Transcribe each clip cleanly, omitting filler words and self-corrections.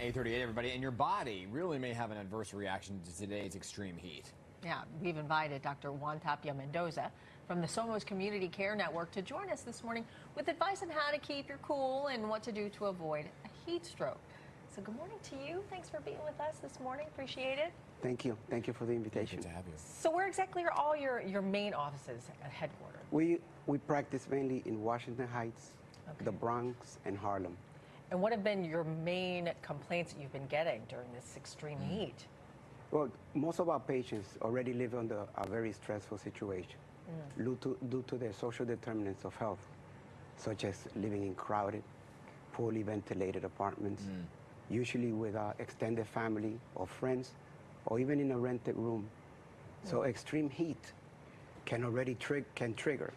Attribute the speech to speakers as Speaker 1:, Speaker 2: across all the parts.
Speaker 1: 8:38, everybody, and your body really may have an adverse reaction to today's extreme heat.
Speaker 2: Yeah, we've invited Dr. Juan Tapia Mendoza from the SOMOS Community Care Network to join us this morning with advice on how to keep your cool and what to do to avoid a heat stroke. So good morning to you. Thanks for being with us this morning. Appreciate it.
Speaker 3: Thank you. Thank you for the invitation.
Speaker 1: Good to have you.
Speaker 2: So where exactly are all your main offices at headquarters?
Speaker 3: We practice mainly in Washington Heights, the Bronx, and Harlem.
Speaker 2: And what have been your main complaints that you've been getting during this extreme heat?
Speaker 3: Well, most of our patients already live under a very stressful situation due to their social determinants of health, such as living in crowded, poorly ventilated apartments, usually with extended family or friends, or even in a rented room. So extreme heat can already trigger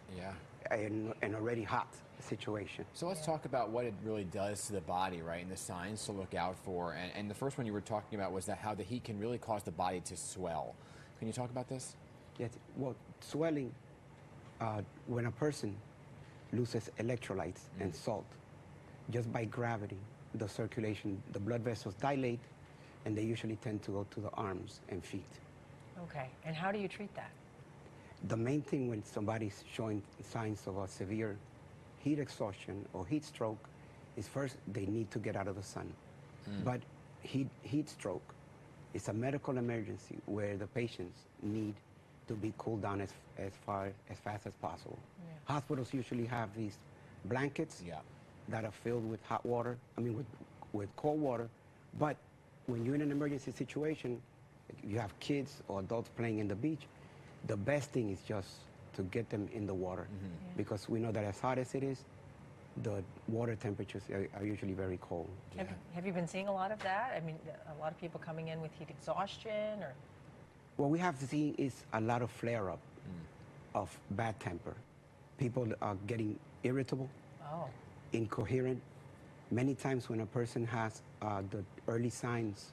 Speaker 3: an already hot situation.
Speaker 1: So let's talk about what it really does to the body, right, and the signs to look out for. And the first one you were talking about was that how the heat can really cause the body to swell. Can you talk about this?
Speaker 3: Yes. Well, swelling, when a person loses electrolytes and salt, just by gravity, the circulation, the blood vessels dilate, and they usually tend to go to the arms and feet.
Speaker 2: Okay, and how do you treat that?
Speaker 3: The main thing when somebody's showing signs of a severe heat exhaustion or heat stroke is first they need to get out of the sun. But heat stroke is a medical emergency where the patients need to be cooled down as fast as possible. Hospitals usually have these blankets that are filled with hot water, with cold water, but when you're in an emergency situation, you have kids or adults playing in the beach, the best thing is just to get them in the water, because we know that as hot as it is, the water temperatures are usually very cold.
Speaker 2: Have you been seeing a lot of that? I mean, a lot of people coming in with heat exhaustion, or?
Speaker 3: What we have seen is a lot of flare-up of bad temper. People are getting irritable, incoherent. Many times when a person has the early signs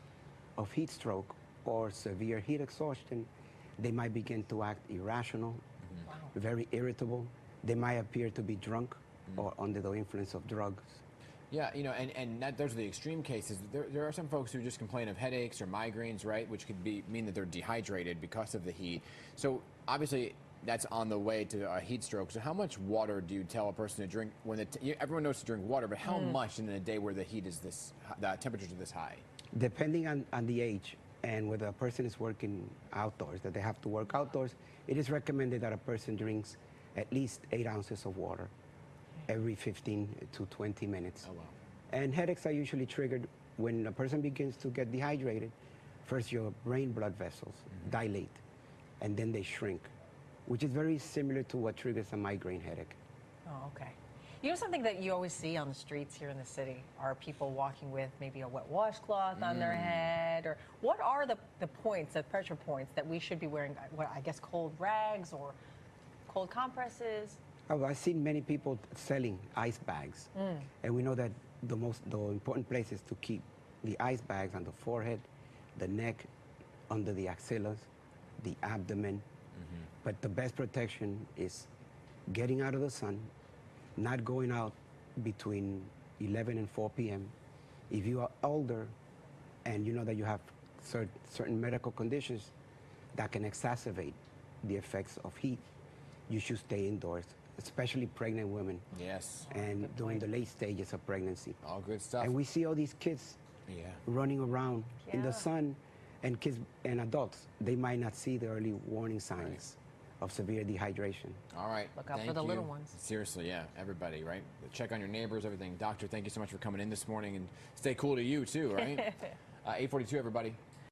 Speaker 3: of heat stroke or severe heat exhaustion, they might begin to act irrational, very irritable. They might appear to be drunk or under the influence of drugs.
Speaker 1: Yeah, you know, and those are the extreme cases. There are some folks who just complain of headaches or migraines, right, which could mean that they're dehydrated because of the heat. So obviously that's on the way to a heat stroke. So how much water do you tell a person to drink when everyone knows to drink water, but how much in a day where the heat is the temperatures are this high? Depending
Speaker 3: on the age and whether a person is working outdoors, that they have to work outdoors, it is recommended that a person drinks at least 8 ounces of water every 15 to 20 minutes.
Speaker 1: Oh, wow.
Speaker 3: And headaches are usually triggered when a person begins to get dehydrated. First, your brain blood vessels dilate, and then they shrink, which is very similar to what triggers a migraine headache.
Speaker 2: Oh, okay. You know, something that you always see on the streets here in the city are people walking with maybe a wet washcloth on their head, or what are the points, the pressure points that we should be wearing, I guess cold rags or cold compresses?
Speaker 3: Oh, I've seen many people selling ice bags, and we know that the important place is to keep the ice bags on the forehead, the neck, under the axillas, the abdomen. But the best protection is getting out of the sun, not going out between 11 and 4 p.m. If you are older and you know that you have certain medical conditions that can exacerbate the effects of heat, you should stay indoors, especially pregnant women.
Speaker 1: Yes.
Speaker 3: And during the late stages of pregnancy.
Speaker 1: All good stuff.
Speaker 3: And we see all these kids running around in the sun, and kids and adults, they might not see the early warning signs of severe dehydration.
Speaker 1: All right.
Speaker 2: Look out for the little ones.
Speaker 1: Seriously, yeah, everybody, right? Check on your neighbors, everything. Doctor, thank you so much for coming in this morning, and stay cool to you too, right? 8:42, everybody.